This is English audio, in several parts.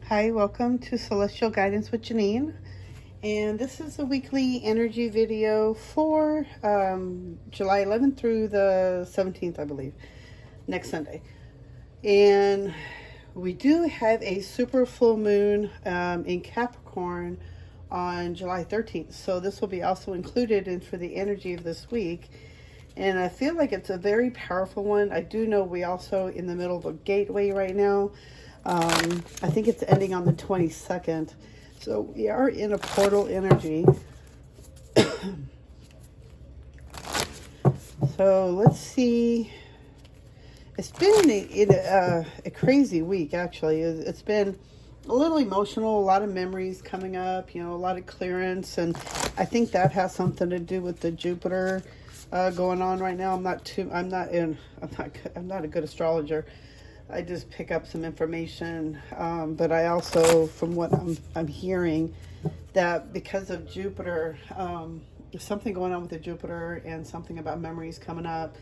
Hi, welcome to Celestial Guidance with Janine. And this is a weekly energy video for July 11th through the 17th, I believe, next Sunday. And we do have a super full moon in Capricorn on July 13th. So this will be also included in for the energy of this week. And I feel like it's a very powerful one. I do know we also in the middle of a gateway right now. I think it's ending on the 22nd. So we are in a portal energy. So let's see. It's been a crazy week, actually. It's been a little emotional, a lot of memories coming up, a lot of clearance. And I think that has something to do with the Jupiter going on right now. I'm not a good astrologer. I just pick up some information, but I also, from what I'm hearing, that because of Jupiter, there's something going on with the Jupiter and something about memories coming up.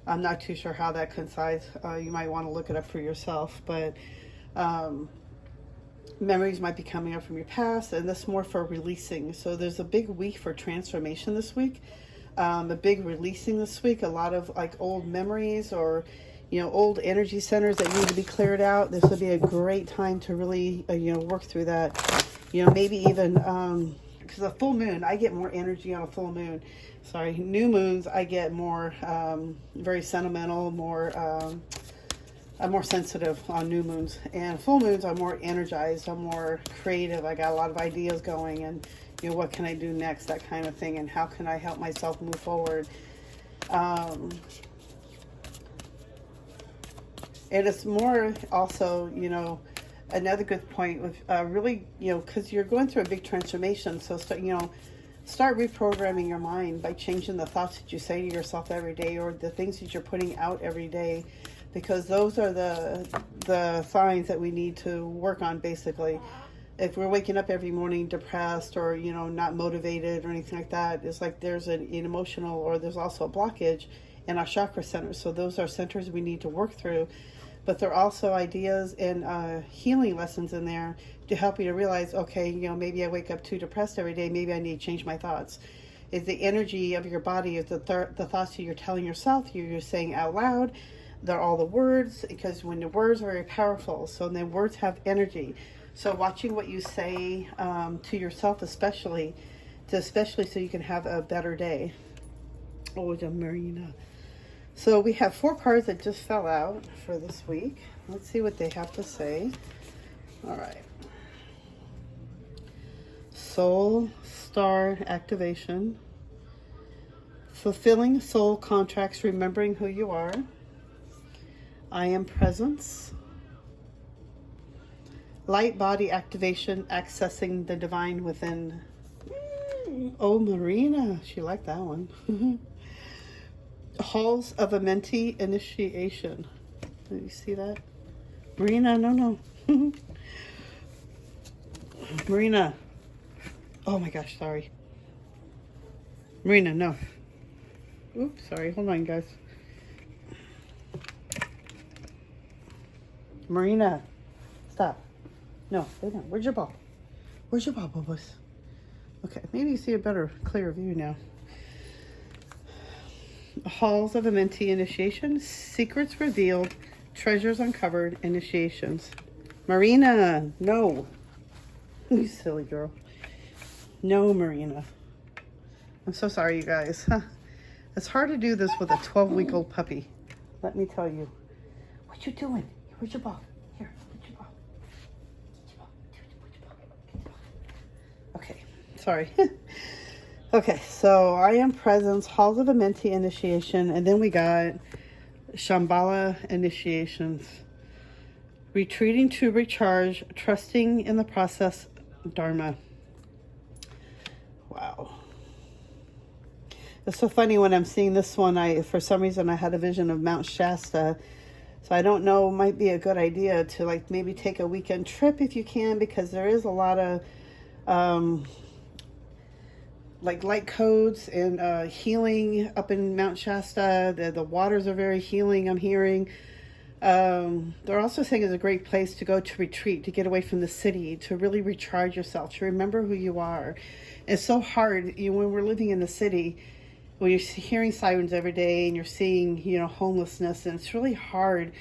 I'm not too sure how that coincides. You might want to look it up for yourself, but memories might be coming up from your past, and this more for releasing. So there's a big week for transformation this week, a big releasing this week, a lot of like old memories or old energy centers that need to be cleared out. This would be a great time to really, work through that. Maybe even, because a full moon, I get more energy on a full moon. Sorry, new moons, I get more, very sentimental, I'm more sensitive on new moons. And full moons, I'm more energized, I'm more creative. I got a lot of ideas going and, what can I do next, that kind of thing. And how can I help myself move forward? And it's more also, another good point with really, because you're going through a big transformation. So, start reprogramming your mind by changing the thoughts that you say to yourself every day or the things that you're putting out every day, because those are the signs that we need to work on, basically. If we're waking up every morning depressed or, not motivated or anything like that, it's like there's an emotional, or there's also a blockage in our chakra centers. So those are centers we need to work through. But there are also ideas and healing lessons in there to help you to realize, okay, maybe I wake up too depressed every day. Maybe I need to change my thoughts. Is the energy of your body, is the thoughts that you're telling yourself, you're saying out loud. They're all the words, because when the words are very powerful, so then words have energy. So watching what you say to yourself, especially so you can have a better day. Oh, the Marina. So we have 4 cards that just fell out for this week. Let's see what they have to say. All right. Soul Star Activation. Fulfilling soul contracts, remembering who you are. I am presence. Light body activation, accessing the divine within. Oh, Marina. She liked that one. Halls of a Mentee initiation. Did you see that? Marina, no. Marina. Oh my gosh, sorry. Marina, no. Oops, sorry. Hold on, guys. Marina, stop. No, stay down. Where's your ball? Where's your ball, Bubbles? Okay, maybe you see a better, clearer view now. Halls of a Mentee initiation, secrets revealed, treasures uncovered, initiations. Marina, no. You silly girl. No, Marina. I'm so sorry, you guys. It's hard to do this with a 12-week-old puppy. Let me tell you. What you doing? Where's your ball? Here, get your ball. Get your ball. Get your ball. Get your ball. Okay, sorry. Okay, so I am presence, halls of a Mentee initiation, and then we got Shambhala initiations. Retreating to recharge, trusting in the process, Dharma. Wow. It's so funny when I'm seeing this one, for some reason I had a vision of Mount Shasta. So I don't know, might be a good idea to maybe take a weekend trip if you can, because there is a lot of light codes and healing up in Mount Shasta. The waters are very healing, I'm hearing. They're also saying it's a great place to go to retreat, to get away from the city, to really recharge yourself, to remember who you are. It's so hard, when we're living in the city, when you're hearing sirens every day and you're seeing, homelessness, and it's really hard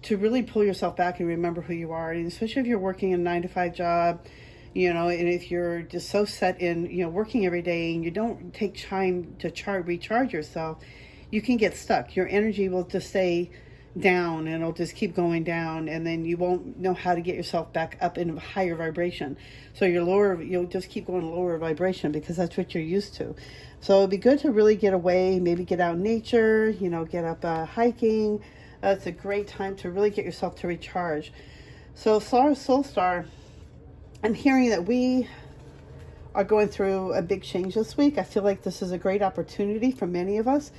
to really pull yourself back and remember who you are. And especially if you're working a 9-to-5 job, and if you're just so set in, working every day and you don't take time to recharge yourself, you can get stuck. Your energy will just stay down and it'll just keep going down, and then you won't know how to get yourself back up in a higher vibration. So you'll just keep going lower vibration because that's what you're used to. So it'd be good to really get away, maybe get out in nature, get up hiking. It's a great time to really get yourself to recharge. So Soul Star, I'm hearing that we are going through a big change this week. I feel like this is a great opportunity for many of us.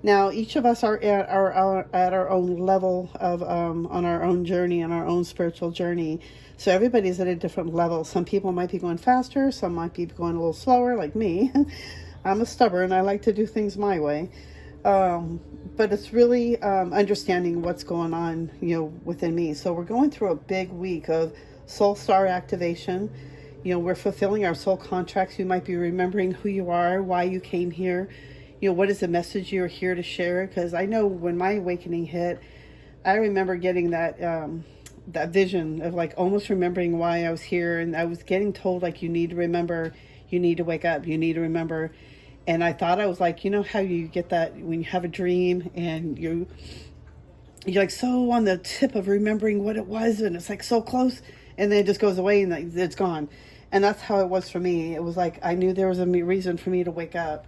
Now, each of us are at our own level of on our own journey, on our own spiritual journey. So everybody's at a different level. Some people might be going faster. Some might be going a little slower, like me. I'm a stubborn. I like to do things my way. But it's really understanding what's going on, within me. So we're going through a big week of Soul Star activation. We're fulfilling our soul contracts. You might be remembering who you are, why you came here. What is the message you're here to share? Because I know when my awakening hit, I remember getting that vision of like almost remembering why I was here. And I was getting told like, you need to remember, you need to wake up, you need to remember. And I thought I was like, how you get that when you have a dream and you're like so on the tip of remembering what it was, and it's like so close, and then it just goes away and it's gone. And that's how it was for me. It was like I knew there was a reason for me to wake up.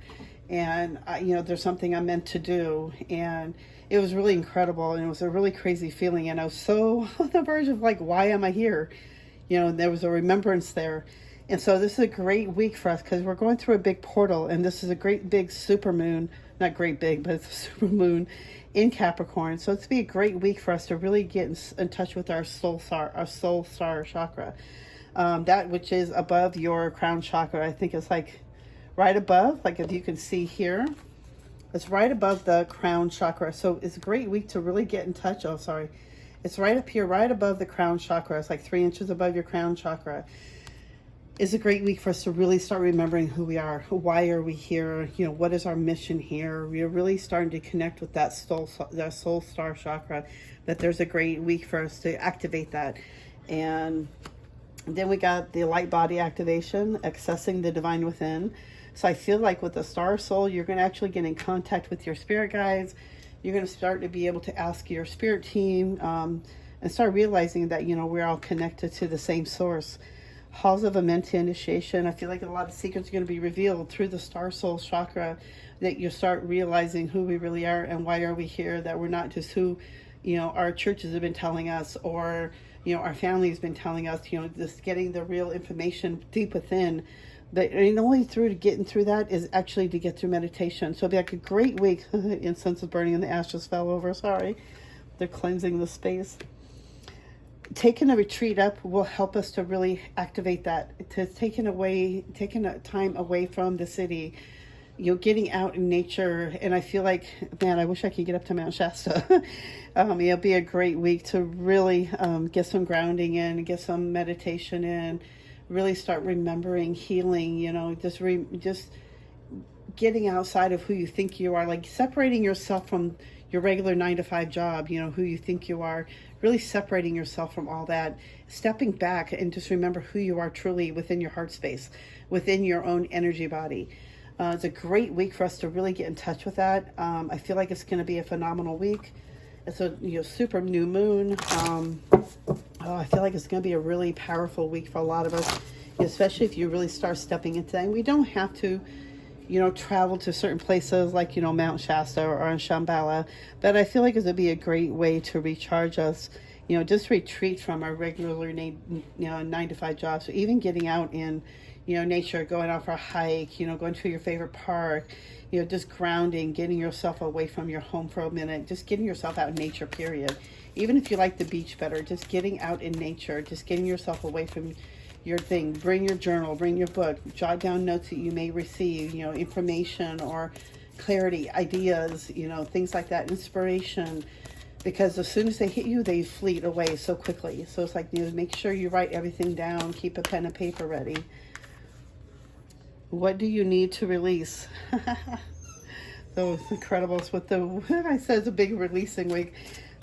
And there's something I'm meant to do, and it was really incredible, and it was a really crazy feeling, and I was so on the verge of like, why am I here? There was a remembrance there. And so this is a great week for us because we're going through a big portal, and this is a great big super moon, not great big, but it's a super moon in Capricorn. So it's be a great week for us to really get in touch with our soul star chakra, that which is above your crown chakra. I think it's like right above, like if you can see here, it's right above the crown chakra. So it's a great week to really get in touch. Oh, sorry. It's right up here, right above the crown chakra. It's like 3 inches above your crown chakra. It's a great week for us to really start remembering who we are. Why are we here? What is our mission here? We are really starting to connect with that soul star chakra, that there's a great week for us to activate that. And then we got the light body activation, accessing the divine within. So I feel like with the star soul, you're going to actually get in contact with your spirit guides. You're going to start to be able to ask your spirit team and start realizing that, we're all connected to the same source. Halls of Amenta initiation. I feel like a lot of secrets are going to be revealed through the star soul chakra, that you start realizing who we really are and why are we here, that we're not just who, our churches have been telling us, or, our family has been telling us, just getting the real information deep within. But the only getting through that is actually to get through meditation. So it'll be like a great week. Incense is burning and the ashes fell over. Sorry. They're cleansing the space. Taking a retreat up will help us to really activate that. To taking a time away from the city. Getting out in nature. And I feel like, man, I wish I could get up to Mount Shasta. It'll be a great week to really get some grounding in, get some meditation in. Really start remembering healing, just getting outside of who you think you are, like separating yourself from your regular 9-to-5 job, who you think you are, really separating yourself from all that, stepping back and just remember who you are truly within your heart space, within your own energy body. It's a great week for us to really get in touch with that. I feel like it's going to be a phenomenal week. It's a super new moon. I feel like it's going to be a really powerful week for a lot of us, especially if you really start stepping into that. And we don't have to, travel to certain places like, Mount Shasta or in Shambhala. But I feel like it's going to be a great way to recharge us, just retreat from our regular, 9-to-5 jobs. So even getting out in, nature, going out for a hike, going to your favorite park, just grounding, getting yourself away from your home for a minute, just getting yourself out in nature, period. Even if you like the beach better, just getting out in nature, just getting yourself away from your thing. Bring your journal, bring your book, jot down notes that you may receive, information or clarity, ideas, things like that, inspiration. because as soon as they hit you, they fleet away so quickly. So it's like, make sure you write everything down, keep a pen and paper ready. What do you need to release? So it's incredible. It's what I said it's a big releasing week.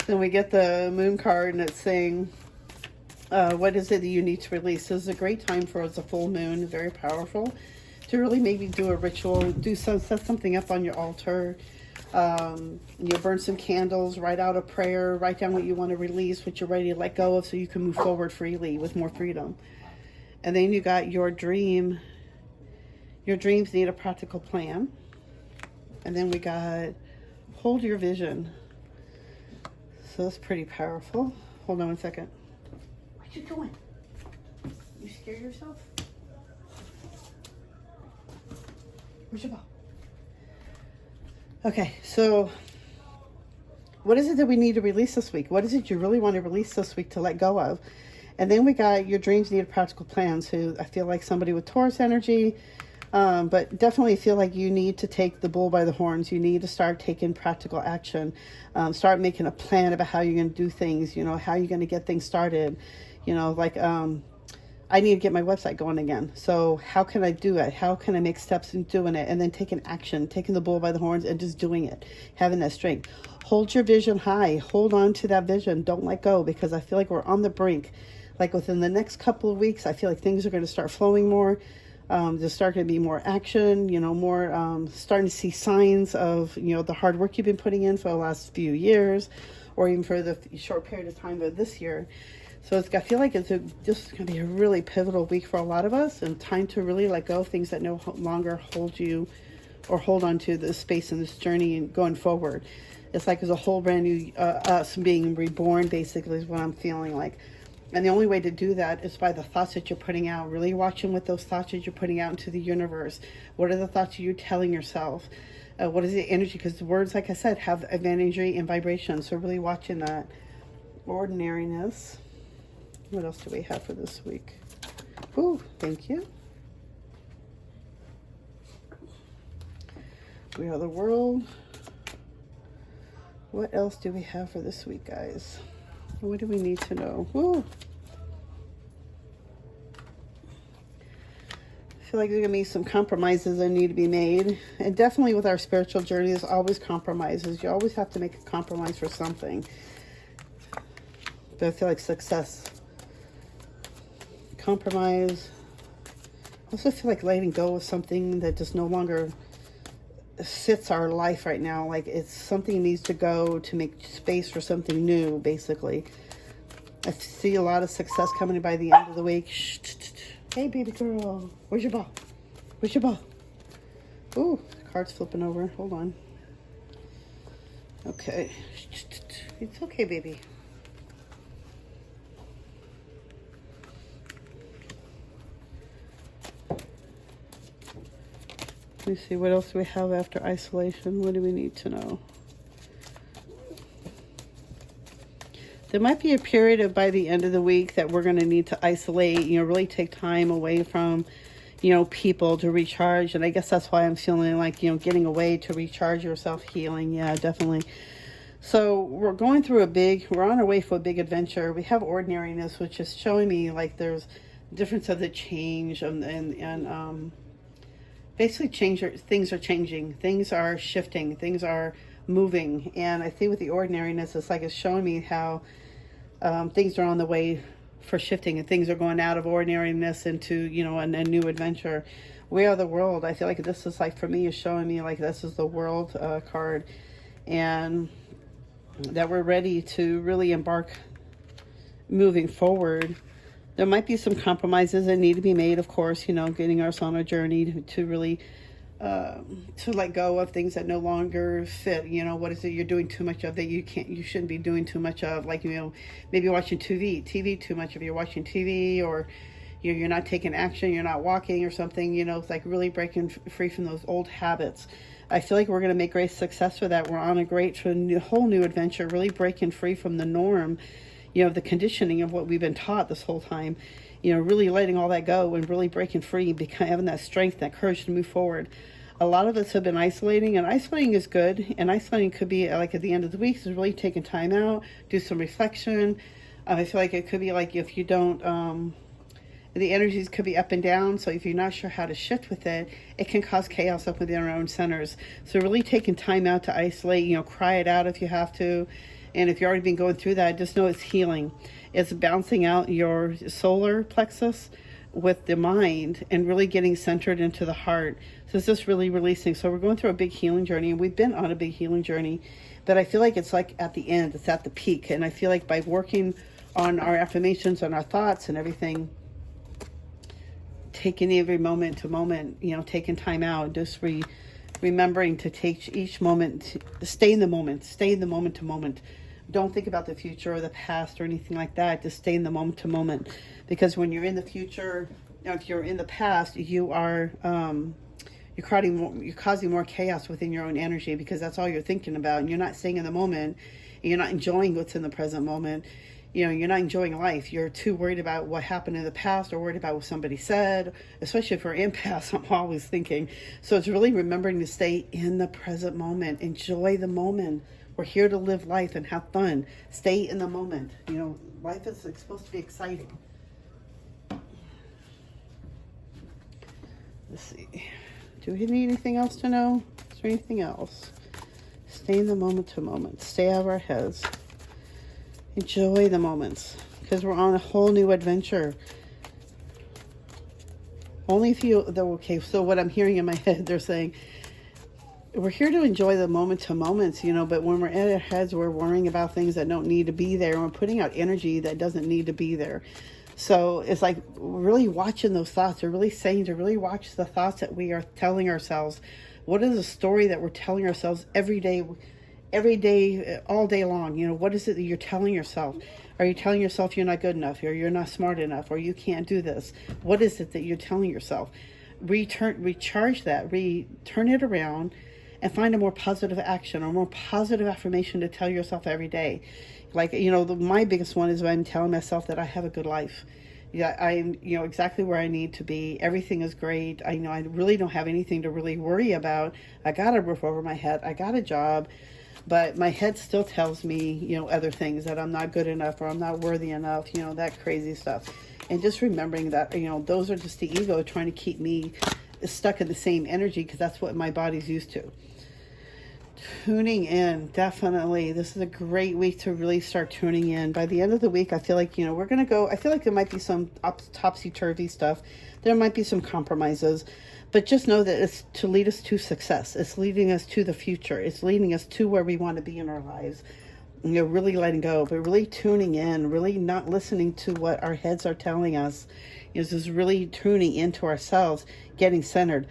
Then we get the moon card and it's saying, what is it that you need to release? This is a great time for us, a full moon, very powerful, to really maybe do a ritual, set something up on your altar. You burn some candles, write out a prayer, write down what you want to release, what you're ready to let go of, so you can move forward freely with more freedom. And then you got your dream. Your dreams need a practical plan. And then we got hold your vision. So that's pretty powerful. Hold on one second. What you doing? You scare yourself? Where's your ball? Okay, so what is it that we need to release this week? What is it you really want to release this week to let go of? And then we got your dreams need a practical plan. So I feel like somebody with Taurus energy, but definitely feel like you need to take the bull by the horns. You need to start taking practical action. Start making a plan about how you're going to do things, how you're going to get things started. I need to get my website going again. So how can I do it? How can I make steps in doing it? And then taking action, taking the bull by the horns and just doing it, having that strength. Hold your vision high. Hold on to that vision. Don't let go, because I feel like we're on the brink. Like within the next couple of weeks, I feel like things are going to start flowing more. There's starting to be more action, more starting to see signs of, the hard work you've been putting in for the last few years, or even for the short period of time of this year. So I feel like this is going to be a really pivotal week for a lot of us, and time to really let go of things that no longer hold you or hold on to this space and this journey and going forward. It's like there's a whole brand new us being reborn, basically, is what I'm feeling like. And the only way to do that is by the thoughts that you're putting out, really watching what those thoughts that you're putting out into the universe. What are the thoughts you're telling yourself? What is the energy? Because the words, like I said, have an energy and vibration. So really watching that ordinariness. What else do we have for this week? Ooh, thank you. We are the world. What else do we have for this week, guys? What do we need to know? Ooh. I feel like there's going to be some compromises that need to be made. And definitely with our spiritual journey, there's always compromises. You always have to make a compromise for something. But I feel like success. Compromise. I also feel like letting go of something that just no longer fits our life right now. Like it's something needs to go to make space for something new, basically. I see a lot of success coming by the end of the week. Shh, shh, shh. Hey, baby girl. Where's your ball? Where's your ball? Ooh, the card's flipping over. Hold on. Okay. It's okay, baby. Let me see, what else do we have after isolation? What do we need to know? There might be a period of by the end of the week that we're going to need to isolate, really take time away from, people to recharge. And I guess that's why I'm feeling like, getting away to recharge yourself, healing. Yeah, definitely. So we're going through we're on our way for a big adventure. We have ordinariness, which is showing me like there's difference of the change and basically things are changing, things are shifting, things are moving. And I think with the ordinariness, it's showing me how things are on the way for shifting, and things are going out of ordinariness into, a new adventure. We are the world. I feel like this is for me, is showing me like this is the world card, and that we're ready to really embark moving forward. There might be some compromises that need to be made, of course, getting us on a journey to really to let go of things that no longer fit. What is it you're doing too much of that you shouldn't be doing too much of? Maybe watching TV too much. If you're watching TV, or you're not taking action, you're not walking or something, it's like really breaking free from those old habits. I feel like we're going to make great success with that. We're on a whole new adventure, really breaking free from the norm, the conditioning of what we've been taught this whole time, really letting all that go and really breaking free, having that strength, that courage to move forward. A lot of us have been isolating, and isolating is good. And isolating could be like at the end of the week, is really taking time out, do some reflection. I feel like it could be like if you don't, the energies could be up and down. So if you're not sure how to shift with it, it can cause chaos up within our own centers. So really taking time out to isolate, cry it out if you have to. And if you've already been going through that, just know it's healing. It's bouncing out your solar plexus with the mind and really getting centered into the heart. So it's just really releasing. So we're going through a big healing journey, and we've been on a big healing journey, but I feel like it's like at the end, it's at the peak. And I feel like by working on our affirmations, on our thoughts and everything, taking every moment to moment, taking time out, just remembering to take each moment, stay in the moment to moment. Don't think about the future or the past or anything like that. Just stay in the moment to moment. Because when you're in the future, if you're in the past, you are you're causing more chaos within your own energy, because that's all you're thinking about, and you're not staying in the moment, and you're not enjoying what's in the present moment. You're not enjoying life. You're too worried about what happened in the past, or worried about what somebody said, especially if we're empaths. I'm always thinking. So it's really remembering to stay in the present moment. Enjoy the moment. We're here to live life and have fun. Stay in the moment. Life is supposed to be exciting. Let's see. Do we need anything else to know? Is there anything else? Stay in the moment to moment. Stay out of our heads. Enjoy the moments, because we're on a whole new adventure. Only if you, okay, so what I'm hearing in my head, they're saying, we're here to enjoy the moment to moments, but when we're in our heads, we're worrying about things that don't need to be there, and we're putting out energy that doesn't need to be there. So it's like really watching those thoughts. They're really saying to really watch the thoughts that we are telling ourselves. What is the story that we're telling ourselves every day, all day long? What is it that you're telling yourself? Are you telling yourself you're not good enough, or you're not smart enough, or you can't do this? What is it that you're telling yourself? Recharge that, turn it around, and find a more positive action or more positive affirmation to tell yourself every day. Like, my biggest one is when I'm telling myself that I have a good life. Yeah, I'm, exactly where I need to be. Everything is great. I really don't have anything to really worry about. I got a roof over my head. I got a job. But my head still tells me, other things, that I'm not good enough, or I'm not worthy enough, that crazy stuff. And just remembering that, those are just the ego trying to keep me stuck in the same energy, because that's what my body's used to. Tuning in, definitely. This is a great week to really start tuning in. By the end of the week, I feel like, we're going to go, I feel like there might be some topsy-turvy stuff. There might be some compromises. But just know that it's to lead us to success. It's leading us to the future. It's leading us to where we want to be in our lives. Really letting go, but really tuning in, really not listening to what our heads are telling us. Just really tuning into ourselves, getting centered.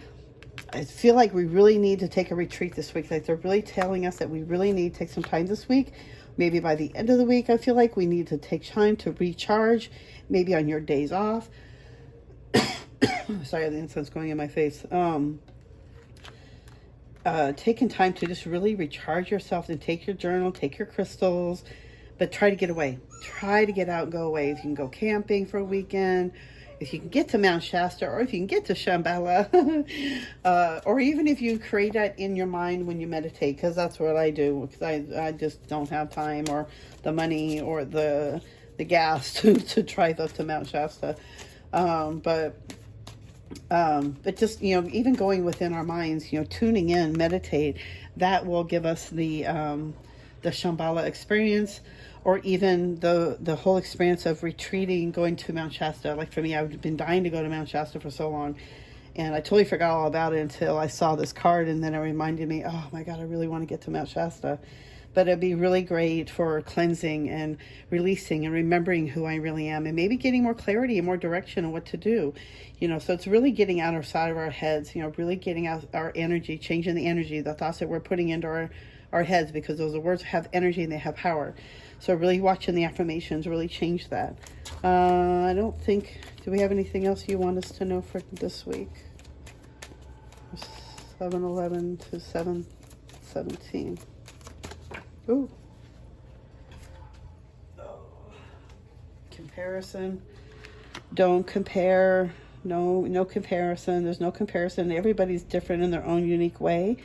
I feel like we really need to take a retreat this week. Like, they're really telling us that we really need to take some time this week. Maybe by the end of the week, I feel like we need to take time to recharge, maybe on your days off. Sorry, the incense going in my face. Taking time to just really recharge yourself, and take your journal, take your crystals, but try to get away. Try to get out and go away. If you can go camping for a weekend, if you can get to Mount Shasta, or if you can get to Shambhala, or even if you create that in your mind when you meditate, because that's what I do, because I just don't have time or the money or the gas to drive up to Mount Shasta. But just, even going within our minds, tuning in, meditate, that will give us the Shambhala experience, or even the whole experience of retreating, going to Mount Shasta. Like for me, I've been dying to go to Mount Shasta for so long, and I totally forgot all about it until I saw this card, and then it reminded me, oh my God, I really want to get to Mount Shasta. But it'd be really great for cleansing and releasing and remembering who I really am, and maybe getting more clarity and more direction on what to do. So it's really getting out outside of our heads, really getting out our energy, changing the energy, the thoughts that we're putting into our heads, because those words have energy and they have power. So really watching the affirmations really change that. I don't think, do we have anything else you want us to know for this week? 7/11 to 7/17. Ooh. Comparison. Don't compare No comparison. There's no comparison. Everybody's different in their own unique way.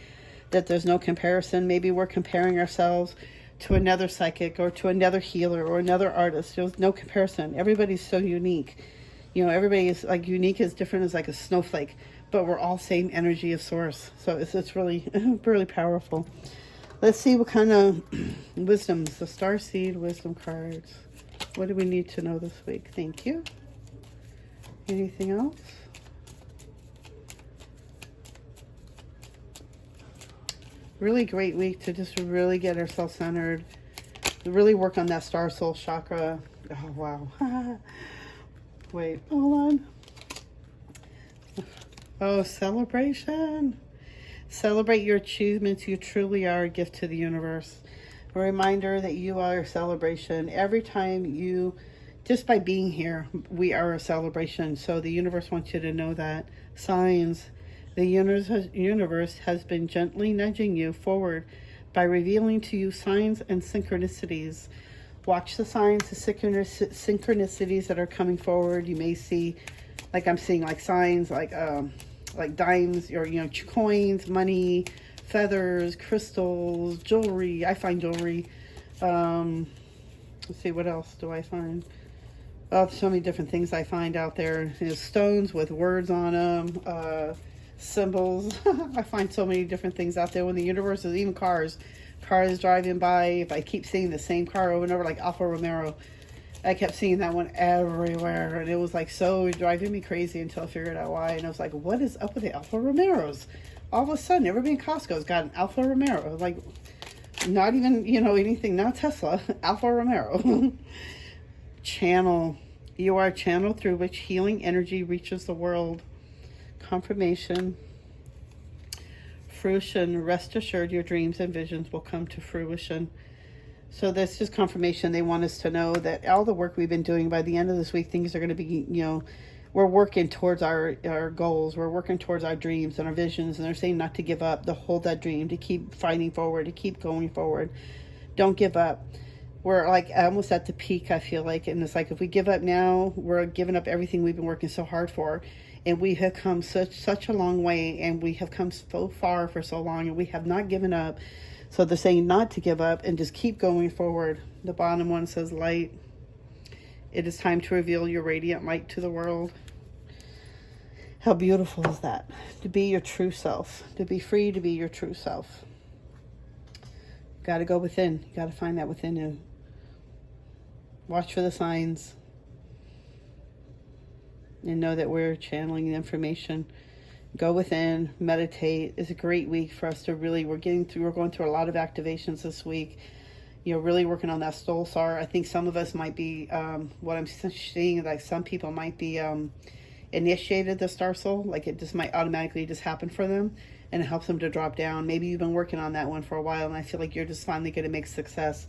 That there's no comparison. Maybe we're comparing ourselves to another psychic or to another healer or another artist. There's no comparison. Everybody's so unique. Everybody is like unique, as different as like a snowflake, but we're all same energy of source. So it's really, really powerful. Let's see what kind of wisdoms, the StarSeed wisdom cards. What do we need to know this week? Thank you. Anything else? Really great week to just really get ourselves centered, really work on that star soul chakra. Oh, wow. Wait, hold on. Oh, celebration. Celebrate your achievements. You truly are a gift to the universe. A reminder that you are a celebration. Every time you, just by being here, we are a celebration. So the universe wants you to know that. Signs. The universe has been gently nudging you forward by revealing to you signs and synchronicities. Watch the signs, the synchronicities that are coming forward. You may see, like I'm seeing, like signs, like dimes or coins, money, feathers, crystals, jewelry. I find jewelry. Let's see, what else do I find? Oh, so many different things I find out there. Stones with words on them, symbols. I find so many different things out there. When the universe is, even cars driving by, if I keep seeing the same car over and over, like Alfa Romero, I kept seeing that one everywhere, and it was like so driving me crazy until I figured out why. And I was like, what is up with the Alfa Romeros? All of a sudden, everybody in Costco's got an Alfa Romero. Like, not even, anything, not Tesla, Alfa Romero. Channel. You are a channel through which healing energy reaches the world. Confirmation. Fruition. Rest assured your dreams and visions will come to fruition. So that's just confirmation. They want us to know that all the work we've been doing, by the end of this week, things are going to be, we're working towards our goals. We're working towards our dreams and our visions. And they're saying not to give up, to hold that dream, to keep fighting forward, to keep going forward. Don't give up. We're like almost at the peak, I feel like. And it's like, if we give up now, we're giving up everything we've been working so hard for. And we have come such a long way, and we have come so far for so long, and we have not given up. So they're saying not to give up and just keep going forward. The bottom one says light. It is time to reveal your radiant light to the world. How beautiful is that? To be your true self. To be free to be your true self. You got to go within. You got to find that within you. Watch for the signs. And know that we're channeling the information. Go within, meditate. It's a great week for us to really, we're going through a lot of activations this week. Really working on that soul star. I think some of us might be, what I'm seeing, like some people might be initiated the star soul. Like it just might automatically just happen for them, and it helps them to drop down. Maybe you've been working on that one for a while, and I feel like you're just finally going to make success.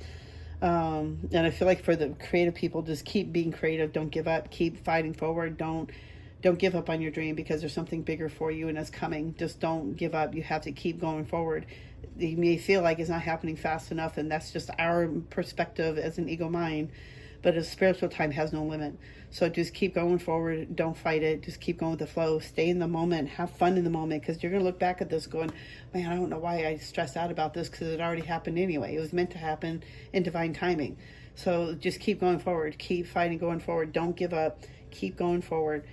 And I feel like for the creative people, just keep being creative. Don't give up. Keep fighting forward. Don't give up on your dream, because there's something bigger for you and it's coming. Just don't give up. You have to keep going forward. You may feel like it's not happening fast enough, and that's just our perspective as an ego mind. But a spiritual time has no limit. So just keep going forward. Don't fight it. Just keep going with the flow. Stay in the moment. Have fun in the moment, because you're going to look back at this going, man, I don't know why I stressed out about this, because it already happened anyway. It was meant to happen in divine timing. So just keep going forward. Keep fighting, going forward. Don't give up. Keep going forward.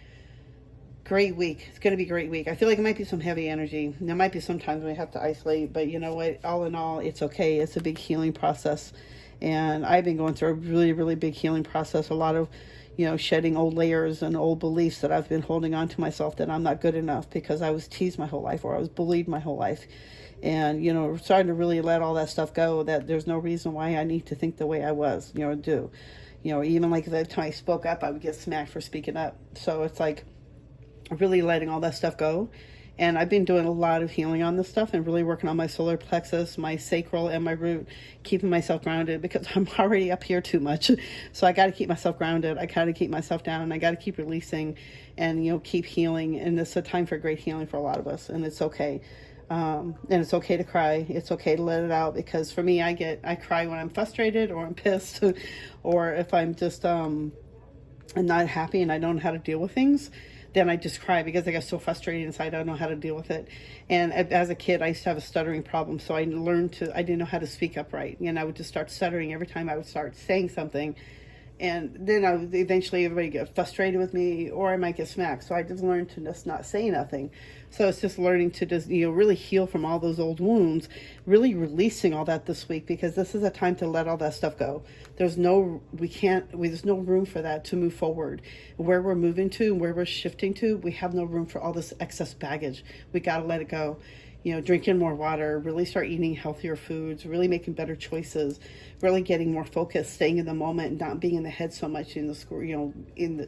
Great week. It's going to be a great week. I feel like it might be some heavy energy. There might be sometimes we have to isolate, but you know what? All in all, it's okay. It's a big healing process. And I've been going through a really, really big healing process. A lot of, shedding old layers and old beliefs that I've been holding on to myself, that I'm not good enough because I was teased my whole life, or I was bullied my whole life. And, starting to really let all that stuff go, that there's no reason why I need to think the way I was, do. Even like the time I spoke up, I would get smacked for speaking up. So it's like really letting all that stuff go. And I've been doing a lot of healing on this stuff and really working on my solar plexus, my sacral, and my root, keeping myself grounded, because I'm already up here too much. So I got to keep myself grounded. I got to keep myself down, and I got to keep releasing and, keep healing. And it's a time for great healing for a lot of us, and it's okay. And it's okay to cry. It's okay to let it out, because for me, I cry when I'm frustrated or I'm pissed or if I'm just, I'm not happy and I don't know how to deal with things. then I just cry because I get so frustrated inside. I don't know how to deal with it. And as a kid, I used to have a stuttering problem. So I didn't know how to speak up right. And I would just start stuttering every time I would start saying something. And then I would eventually everybody get frustrated with me, or I might get smacked. So I just learned to just not say nothing. So it's just learning to just, really heal from all those old wounds, really releasing all that this week, because this is a time to let all that stuff go. There's no room for that to move forward. Where we're moving to, where we're shifting to, we have no room for all this excess baggage. We got to let it go. Drinking more water, really start eating healthier foods, really making better choices, really getting more focused, staying in the moment, and not being in the head so much in the school,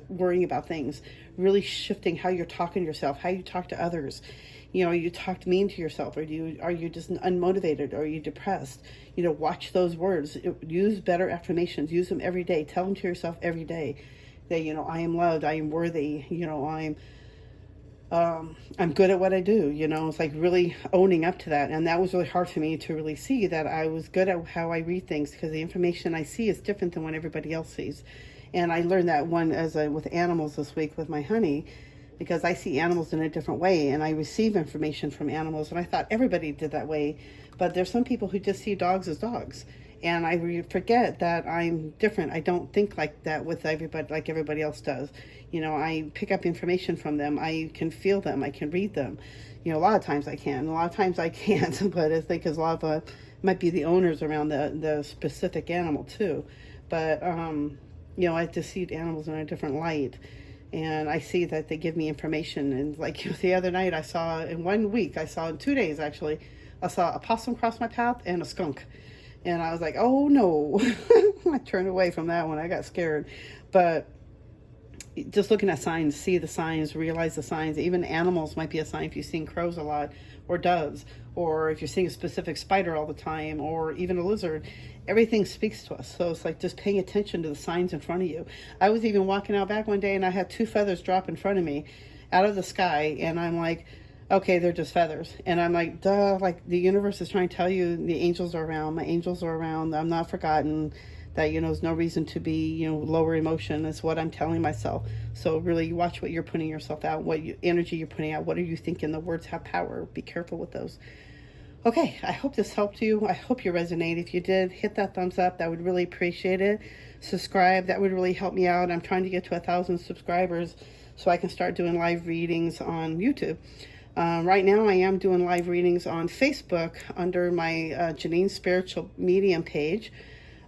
worrying about things, really shifting how you're talking to yourself, how you talk to others. You talk mean to yourself, or are you just unmotivated, or are you depressed? Watch those words, use better affirmations, use them every day, tell them to yourself every day that, I am loved, I am worthy, I'm good at what I do. It's like really owning up to that. And that was really hard for me to really see that I was good at how I read things, because the information I see is different than what everybody else sees. And I learned that with animals this week with my honey, because I see animals in a different way, and I receive information from animals, and I thought everybody did that way. But there's some people who just see dogs as dogs. And I forget that I'm different. I don't think like that with everybody, like everybody else does. I pick up information from them. I can feel them. I can read them. A lot of times I can. A lot of times I can't. But I think a lot of might be the owners around the specific animal too. But I just see animals in a different light, and I see that they give me information. And like the other night, in 2 days actually, I saw a possum cross my path and a skunk. And I was like, oh no. I turned away from that one. I got scared. But just looking at signs, see the signs, realize the signs. Even animals might be a sign if you're seeing crows a lot, or doves, or if you're seeing a specific spider all the time, or even a lizard. Everything speaks to us. So it's like just paying attention to the signs in front of you. I was even walking out back one day, and I had 2 feathers drop in front of me out of the sky. And I'm like, okay, they're just feathers. And I'm like, duh, like the universe is trying to tell you the angels are around. My angels are around. I'm not forgotten. That, there's no reason to be, lower emotion. Is what I'm telling myself. So really watch what you're putting yourself out, energy you're putting out. What are you thinking? The words have power. Be careful with those. Okay, I hope this helped you. I hope you resonate. If you did, hit that thumbs up. That would really appreciate it. Subscribe. That would really help me out. I'm trying to get to 1,000 subscribers so I can start doing live readings on YouTube. Right now I am doing live readings on Facebook under my Janine Spiritual Medium page.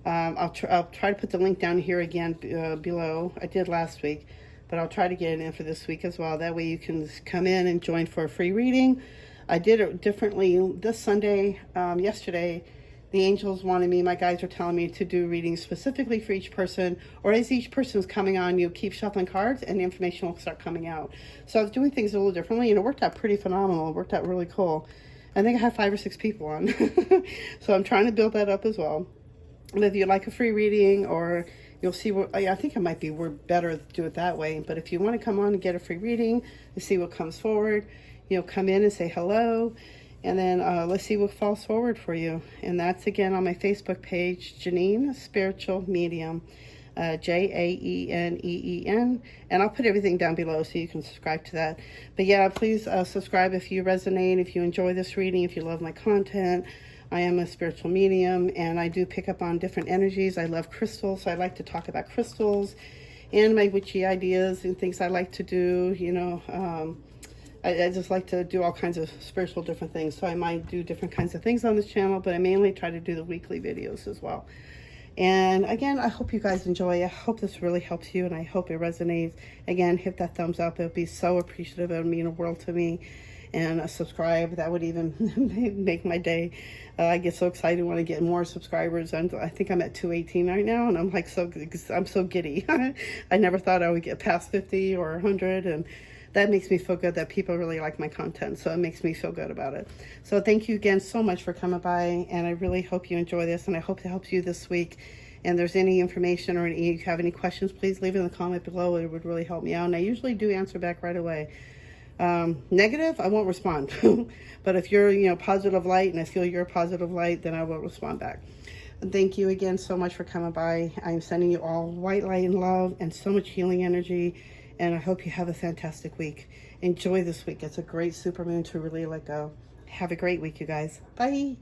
I'll try to put the link down here again below. I did last week, but I'll try to get it in for this week as well. That way you can come in and join for a free reading. I did it differently this Sunday. Yesterday, the angels wanted me, my guides were telling me to do readings specifically for each person, or as each person's coming on, you keep shuffling cards and the information will start coming out. So I was doing things a little differently, and it worked out pretty phenomenal. It worked out really cool. I think I have 5 or 6 people on. So I'm trying to build that up as well. And if you'd like a free reading, or you'll see what, I think it might be better to do it that way. But if you want to come on and get a free reading and see what comes forward, come in and say hello. And then let's see what falls forward for you. And that's again on my Facebook page, Janine Spiritual Medium, JAENEEN. And I'll put everything down below so you can subscribe to that. But yeah, please subscribe if you resonate, if you enjoy this reading, if you love my content. I am a spiritual medium, and I do pick up on different energies. I love crystals, so I like to talk about crystals and my witchy ideas and things I like to do, I just like to do all kinds of spiritual different things. So I might do different kinds of things on this channel, but I mainly try to do the weekly videos as well. And again, I hope you guys enjoy. I hope this really helps you, and I hope it resonates. Again, hit that thumbs up. It would be so appreciative. It would mean the world to me. And subscribe. That would even make my day. I get so excited when I get more subscribers. I think I'm at 218 right now, and I'm like I'm so giddy. I never thought I would get past 50 or 100, and that makes me feel good that people really like my content. So it makes me feel good about it. So thank you again so much for coming by, and I really hope you enjoy this, and I hope it helps you this week. And there's any information or you have any questions, please leave it in the comment below. It would really help me out, and I usually do answer back right away. Negative, I won't respond. But if you're, positive light, and I feel you're a positive light, then I will respond back. And thank you again so much for coming by. I'm sending you all white light and love and so much healing energy. And I hope you have a fantastic week. Enjoy this week. It's a great supermoon to really let go. Have a great week, you guys. Bye.